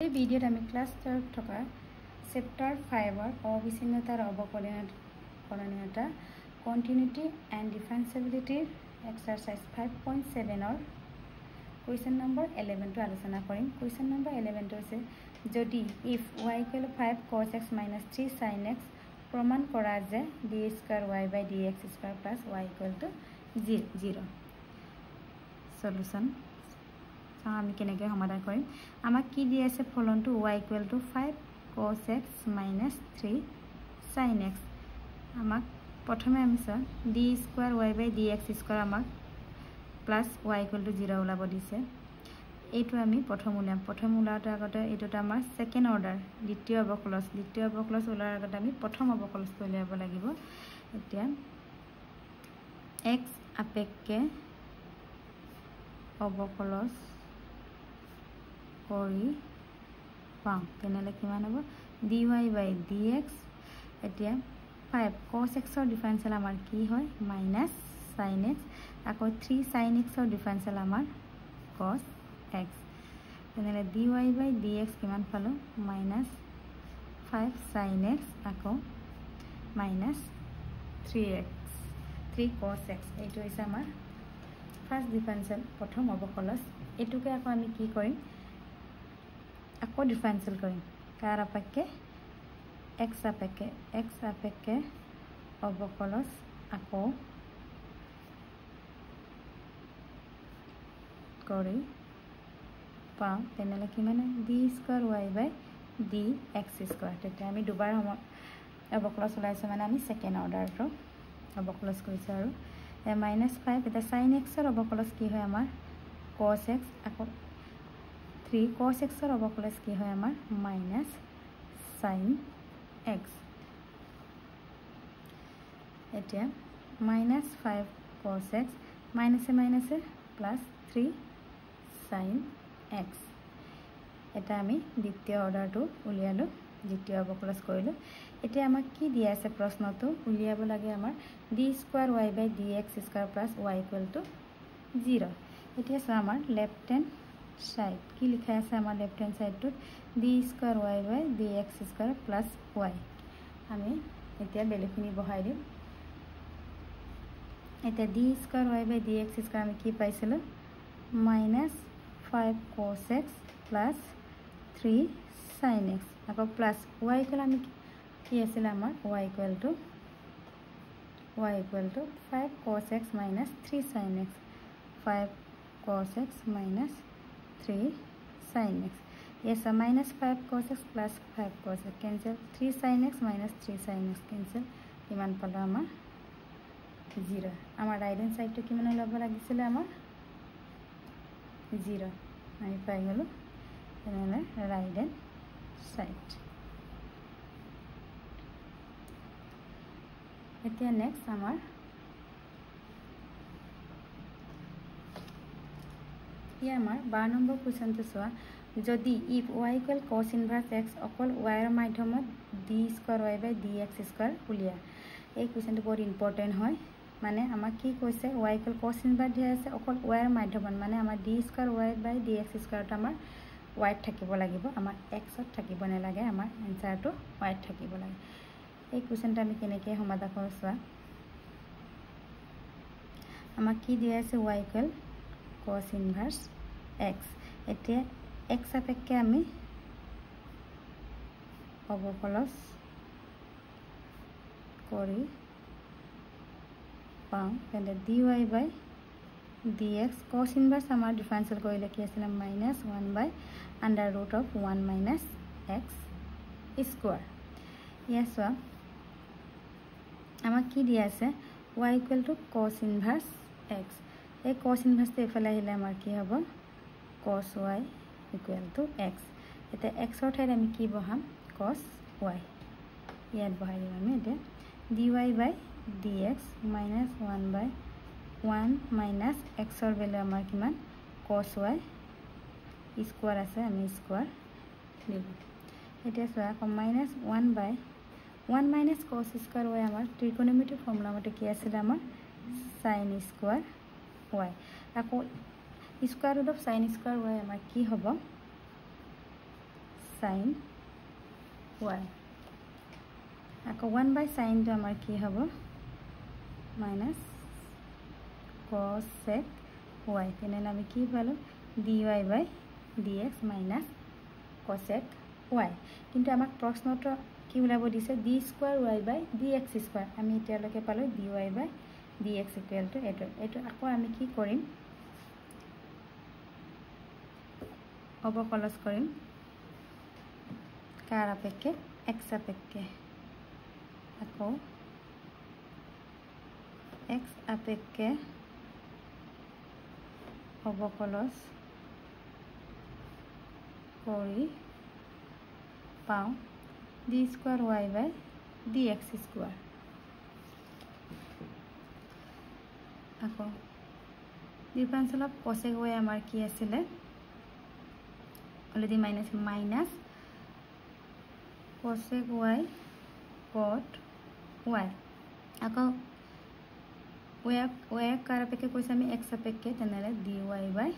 এই ভিডিওত আমি ক্লাস 12 থকা চেপ্টাৰ 5 অবিচ্ছিন্নতাৰ অৱকলনীয়তা কন্টিনিউটি এণ্ড ডিফাৰেন্সিবিলিটিৰ এক্সাৰসাইজ 5.7 কুৱেশ্যন নম্বৰ 11 টো আলোচনা কৰিম। কুৱেশ্যন নম্বৰ 11 টো আছে যদি if y = 5 cos x - 3 sin x প্ৰমাণ কৰা যে d²y/dx² + y = 0 সলিউশন আমি কেনেকৈ সমাধান কৰিম। আমাক কি দিয়া আছে ফলনটো y = 5 cos x - 3 sin x। আমাক প্ৰথমে আমি চাও d²y/dx² আমাক প্লাস y = 0 ওলাব দিছে। এইটো আমি প্ৰথম ওলাওতে আগতে এইটোটা আমাৰ সেকেন্ড অৰ্ডাৰ দ্বিতীয় অবকলজ ওলাৰ আগতে আমি প্ৰথম অবকলজটো উলিয়াব লাগিব। এতিয়া x আপেক্ষে অবকলজ কৰি পাম তেনেহলে কিমান হ'ব dy/dx। এতিয়া 5 cos x ৰ ডিফাৰেন্সিয়েল আমাৰ কি হয় মাইনাস sin x, আকৌ 3 sin x ৰ ডিফাৰেন্সিয়েল আমাৰ cos x। তেনেহলে dy/dx কিমান পালো মাইনাস 5 sin x আকৌ মাইনাস 3 cos x। এইটো হৈছে আমাৰ ফাৰ্স্ট ডিফাৰেন্সিয়েল প্ৰথম অবকলজ। এটুকে আকৌ আমি কি কৰিম আকৌ ডিফাৰেন্সিয়েল কৰিম কাৰ আপেক্ষে x আপেক্ষে অবকলজ আকৌ কৰি পাওঁ তেনেহলে কিমান d²y/dx²। তেতিয়া আমি দুবাৰ অবকলজ ওলাইছে মানে আমি সেকেন্ড অৰ্ডাৰটো অবকলজ কৰিছো। আৰু -5 এটা sin x ৰ অবকলজ কি হয় আমাৰ cos x, আকৌ 3 cos x ৰ অবকলজ কি হয় আমাৰ মাইনাস sin x। এতিয়া -5 cos x মাইনাসে প্লাস 3 sin x। এটা আমি দ্বিতীয় অৰ্ডাৰটো উলিয়ালো, দ্বিতীয় অবকলজ কৰিলো। এতিয়া আমাক কি দিয়া আছে প্ৰশ্নটো উলিয়াব লাগে আমাৰ d²y/dx² + y = 0। এতিয়া চোৱা আমাৰ লেফট হেণ্ড সাইড কি লিখা আছে আমাৰ লেফট হেণ্ড সাইডটোত d²y/dx² + y। আমি এতিয়া বেলেগখিনি বহাই দিম। এতিয়া d²y/dx² আমি কি পাইছিলো -5 cos x + 3 sin x, আকৌ প্লাস y = আমি কি আছিল আমাৰ y = 5 cos x - 3 sin x, 5 cos x - 3 sin x। yes -5 cos x + 5 cos x cancel, 3 sin x - 3 sin x cancel, কিমান পালো আমাৰ 0। আমাৰ ৰাইট হ্যান্ড সাইডটো কিমান ওলাব লাগিছিল আমাৰ 0 আমি পাই গলো। তেনেহলে ৰাইট হ্যান্ড সাইড। এতিয়া নেক্সট আমাৰ আমাৰ 12 নম্বৰ কুৱেশ্যনটো চোৱা যদি if y = cos inverse x অকল y ৰ মাধ্যমত d²y/dx² উলিয়া। এই কুৱেশ্যনটো বহুত ইম্পৰ্টেন্ট হয়। মানে আমাক কি কৈছে y = cos inverse দিয়া আছে অকল y ৰ মাধ্যমত, মানে আমাৰ d²y/dx² আমাৰ y থাকিব লাগিব, আমাৰ x ত থাকিব নালাগে, আমাৰ এনসাৰটো y থাকিব লাগে। এই কুৱেশ্যনটো আমি কেনেকৈ সমাধান কৰোঁ চোৱা। আমাক কি দিয়া আছে y = cos inverse x। এতিয়া x আপেক্ষে আমি অবকলজ কৰি পাওঁ তেন্তে dy/dx cos inverse আমাৰ ডিফাৰেন্সিয়েল কৰিলে কি আছিল -1/√1 - x²। ইয়াত চোৱা আমাক কি দিয়া আছে y = cos inverse x। এই cos inverse এফালে আহিলে আমাৰ কি হ'ব cos y = x। এতিয়া x ৰ ঠাইত আমি কি বহাম cos y, ইয়াত বহাই দিম আমি। এতিয়া dy/dx -1/1 - x ৰ ভ্যালু আমাৰ কিমান cos y স্কয়াৰ আছে, আমি স্কয়াৰ দিব। এতিয়া চোৱা আকৌ -1/1 - cos স্কয়াৰ y আমাৰ ত্ৰিকোণমিতিৰ ফৰ্মুলা মতে কি আছিল আমাৰ sin স্কয়াৰ y। আকৌ square root of sin square y আমাৰ কি হ'ব sin y আকৌ 1 by sin to আমাৰ কি হ'ব minus cosec y তেনে আমি কি পালো dy by dx minus cosec y কিন্তু আমাক প্ৰশ্নটো কি ওলাব দিছে d square y by dx square আমি এতিয়ালৈকে পালো dy by dx equal to এটো আকৌ আমি কি কৰিম অবকলজ কৰিম কাৰ আপেক্ষে x আপেক্ষে আকৌ x আপেক্ষে অবকলজ কৰি পাওঁ d square y by dx square আকৌ ডিফাৰেন্সিয়েল অফ cosec y আমাৰ কি আছিলে already minus cosec y cot y আকৌ y কাৰ আপেক্ষে কৈছে আমি x আপেক্ষে তেনেহ'লে dy by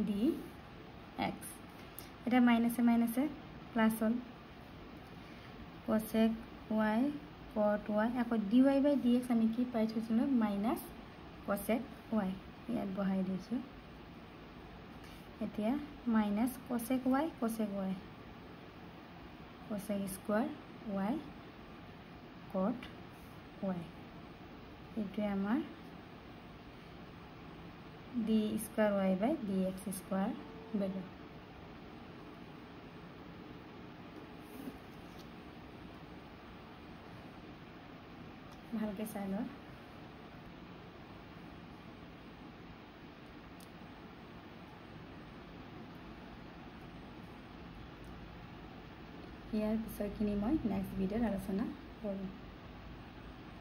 dx এটা মাইনাসে প্লাস হল cosec y cot y আকৌ dy by dx আমি কি পাই থৈছিলো মাইনাস cosec y ইয়াত বহাই দিছো এতিয়া minus cosec y cosec square y cot y এটো আমাৰ d square y by dx square below ভালকে চাই লও ইয়াৰ পিছৰখিনি মই নেক্সট ভিডিঅ'ত আলোচনা কৰিম